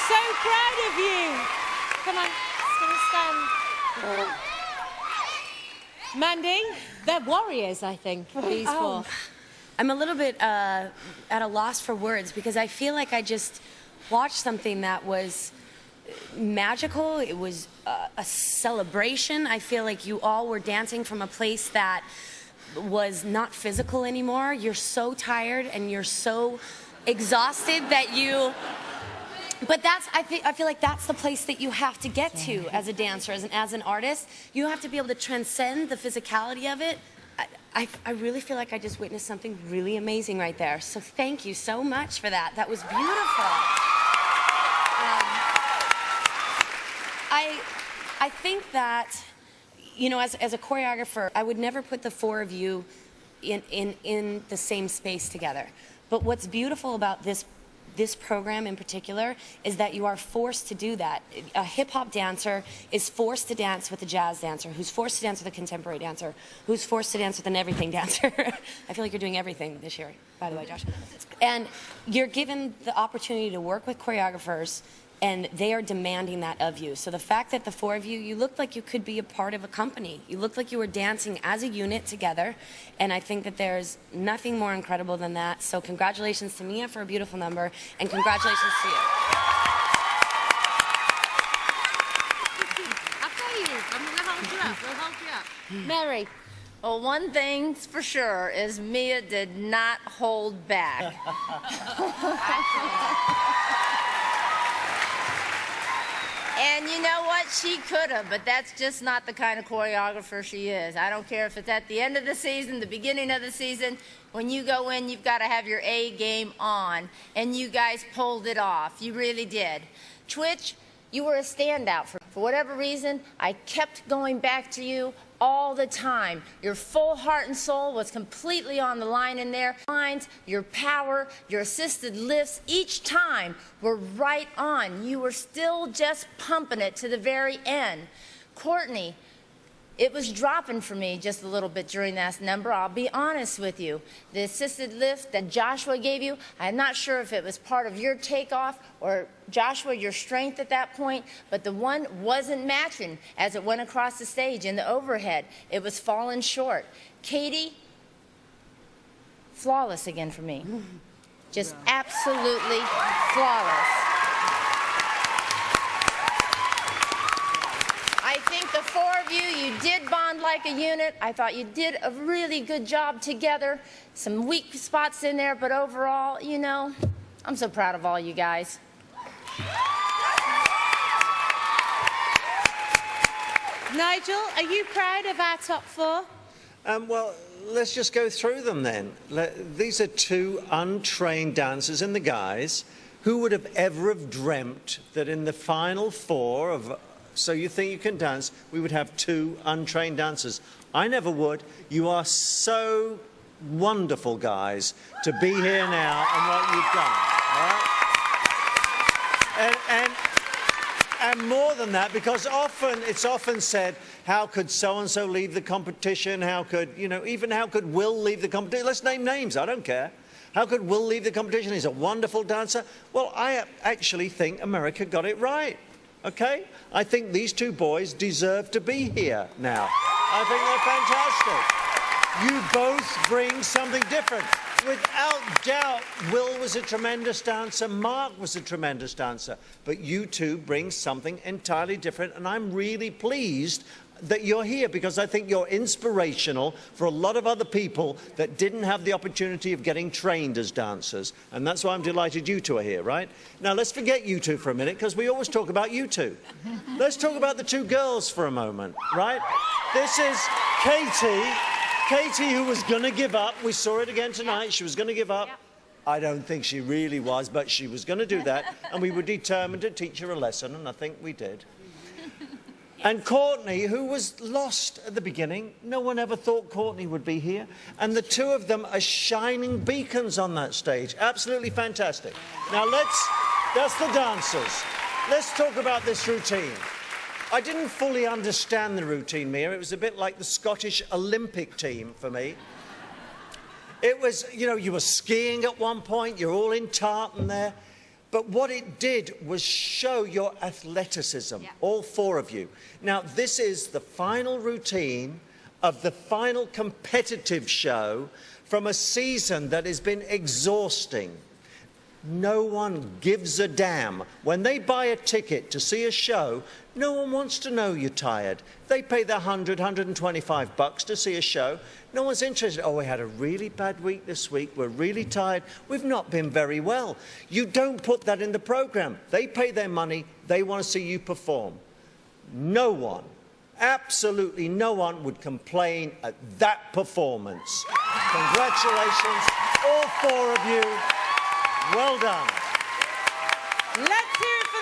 so proud of you. Come on, just gonna stand. Mandy, they're warriors, I think, these four. I'm a little bit at a loss for words because I feel like I just watched something that was magical. It was a celebration. I feel like you all were dancing from a place that was not physical anymore. You're so tired and you're so exhausted that you... But I feel like that's the place that you have to get to as a dancer, as an artist. You have to be able to transcend the physicality of it. I really feel like I just witnessed something really amazing right there. So thank you so much for that. That was beautiful. I think that, you know, as a choreographer, I would never put the four of you in the same space together. But what's beautiful about this program in particular is that you are forced to do that. A hip-hop dancer is forced to dance with a jazz dancer, who's forced to dance with a contemporary dancer, who's forced to dance with an everything dancer. I feel like you're doing everything this year, by the way, Josh. And you're given the opportunity to work with choreographers, and they are demanding that of you. So the fact that the four of you looked like you could be a part of a company. You looked like you were dancing as a unit together, and I think that there's nothing more incredible than that. So congratulations to Mia for a beautiful number, and congratulations to you. I'll tell you, I'm gonna hold you up, we'll hold you up. Mary. Well, one thing's for sure is Mia did not hold back. And you know what? She could have, but that's just not the kind of choreographer she is. I don't care if it's at the end of the season, the beginning of the season. When you go in, you've got to have your A game on. And you guys pulled it off. You really did. Twitch, you were a standout. For whatever reason, I kept going back to you all the time. Your full heart and soul was completely on the line in there. Your power, your assisted lifts, each time were right on. You were still just pumping it to the very end. Courtney, it was dropping for me just a little bit during that number, I'll be honest with you. The assisted lift that Joshua gave you, I'm not sure if it was part of your takeoff or Joshua, your strength at that point, but the one wasn't matching as it went across the stage in the overhead. It was falling short. Katee, flawless again for me. Just absolutely flawless. I think the four of you did bond like a unit. I thought you did a really good job together. Some weak spots in there, but overall, you know, I'm so proud of all you guys. Nigel, are you proud of our top four? Well, let's just go through them then. These are two untrained dancers in the guys. Who would have ever have dreamt that in the final four of So You Think You Can Dance, we would have two untrained dancers? I never would. You are so wonderful, guys, to be here now and what you've done. All right? And more than that, because it's often said, how could so-and-so leave the competition? How could, you know, even how could Will leave the competition? Let's name names, I don't care. How could Will leave the competition? He's a wonderful dancer. Well, I actually think America got it right, okay? I think these two boys deserve to be here now. I think they're fantastic. You both bring something different. Without doubt, Will was a tremendous dancer, Mark was a tremendous dancer, but you two bring something entirely different, and I'm really pleased that you're here because I think you're inspirational for a lot of other people that didn't have the opportunity of getting trained as dancers, and that's why I'm delighted you two are here, right? Now, let's forget you two for a minute because we always talk about you two. Let's talk about the two girls for a moment, right? This is Katee. Katee, who was going to give up. We saw it again tonight. She was going to give up. I don't think she really was, but she was going to do that. And we were determined to teach her a lesson, and I think we did. And Courtney, who was lost at the beginning. No one ever thought Courtney would be here. And the two of them are shining beacons on that stage. Absolutely fantastic. Now that's the dancers. Let's talk about this routine. I didn't fully understand the routine, Mia. It was a bit like the Scottish Olympic team for me. It was, you know, you were skiing at one point, you're all in tartan there. But what it did was show your athleticism, all four of you. Now, this is the final routine of the final competitive show from a season that has been exhausting. No one gives a damn. When they buy a ticket to see a show, no one wants to know you're tired. They pay the $125 to see a show. No one's interested. Oh, we had a really bad week this week. We're really tired. We've not been very well. You don't put that in the program. They pay their money. They want to see you perform. No one, absolutely no one would complain at that performance. Congratulations, all four of you. Well done.